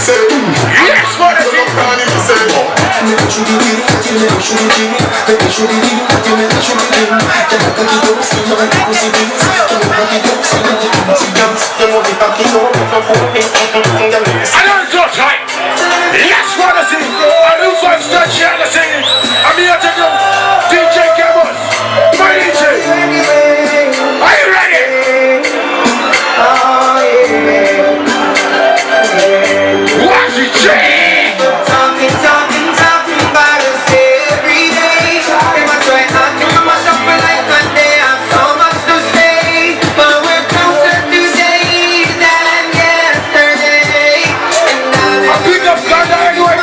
Yes, what is it? I know it's not tight. Yes, what is it? I do 5-star share the singing. I'm here to do DJ Campbell. My DJ. Are you ready? Oh, yeah. What's it say? Talking about us every day. If I try not to come myself for like one day, I have so much to say. But we're closer today than yesterday. And I pick up God anyway.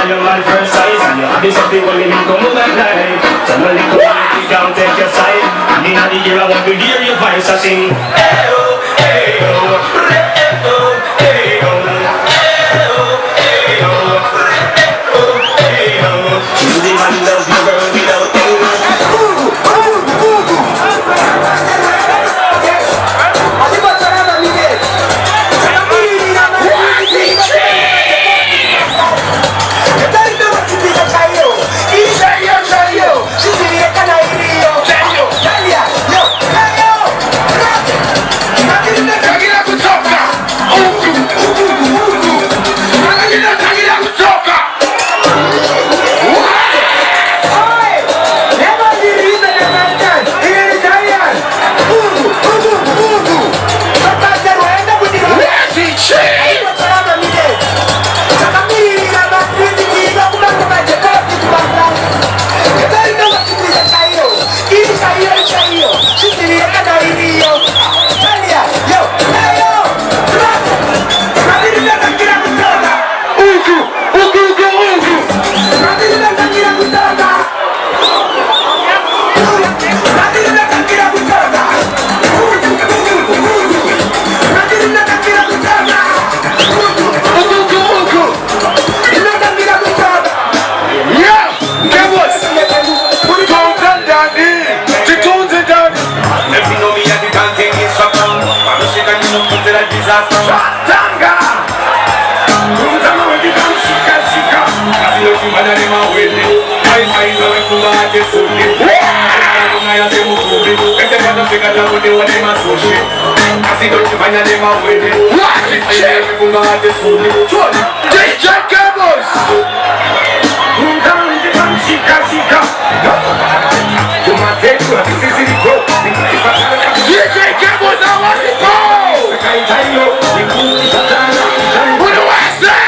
You're my first size, and you have this something when you come on that night. Somebody come and you down, take your side. And in the year I want to hear your voice, I sing. Hey-oh, hey-oh, hey-oh, hey-oh, hey-oh, hey-oh, hey-oh. You the man love you, girl, without you. DJ Campbell! DJ Campbell, now what's it called? What do I say?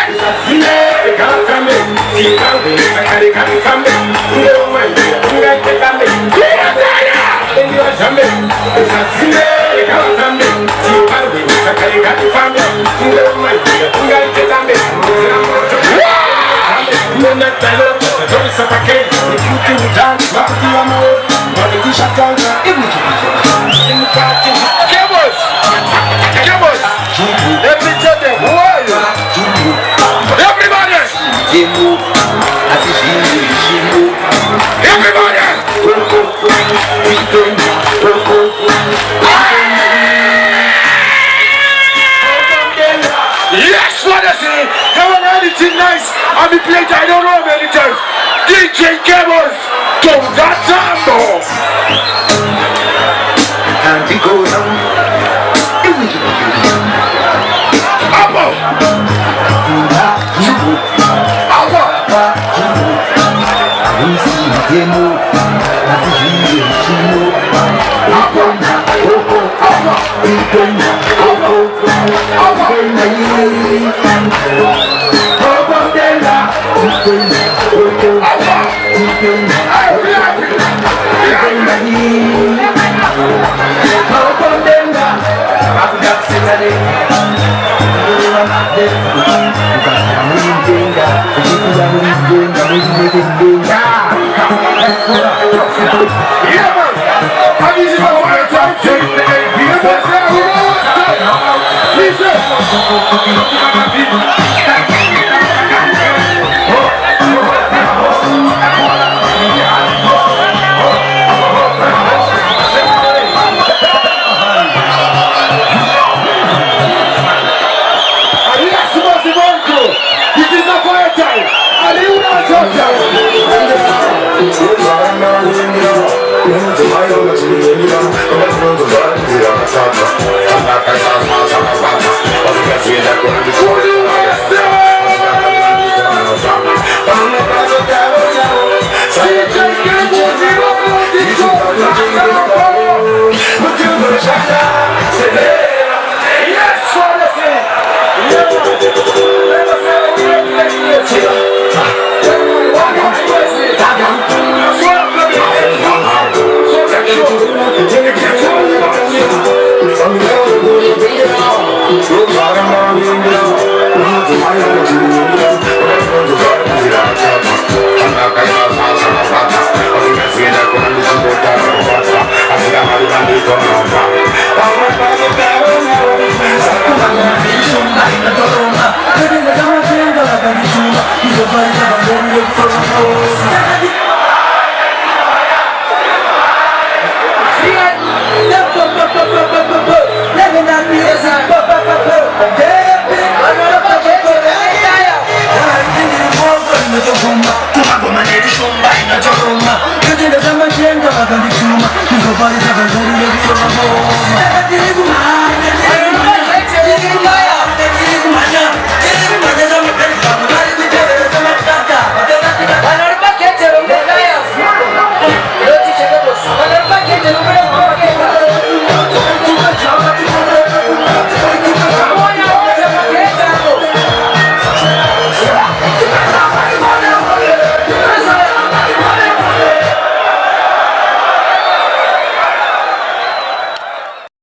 Let me tell them, who are you? Everybody! Everybody! Yes, what I say? Come on, anything nice. I'll be playing, I don't know many times. DJ Campbell, don't that time, and he goes on. Yeah, Nobody ever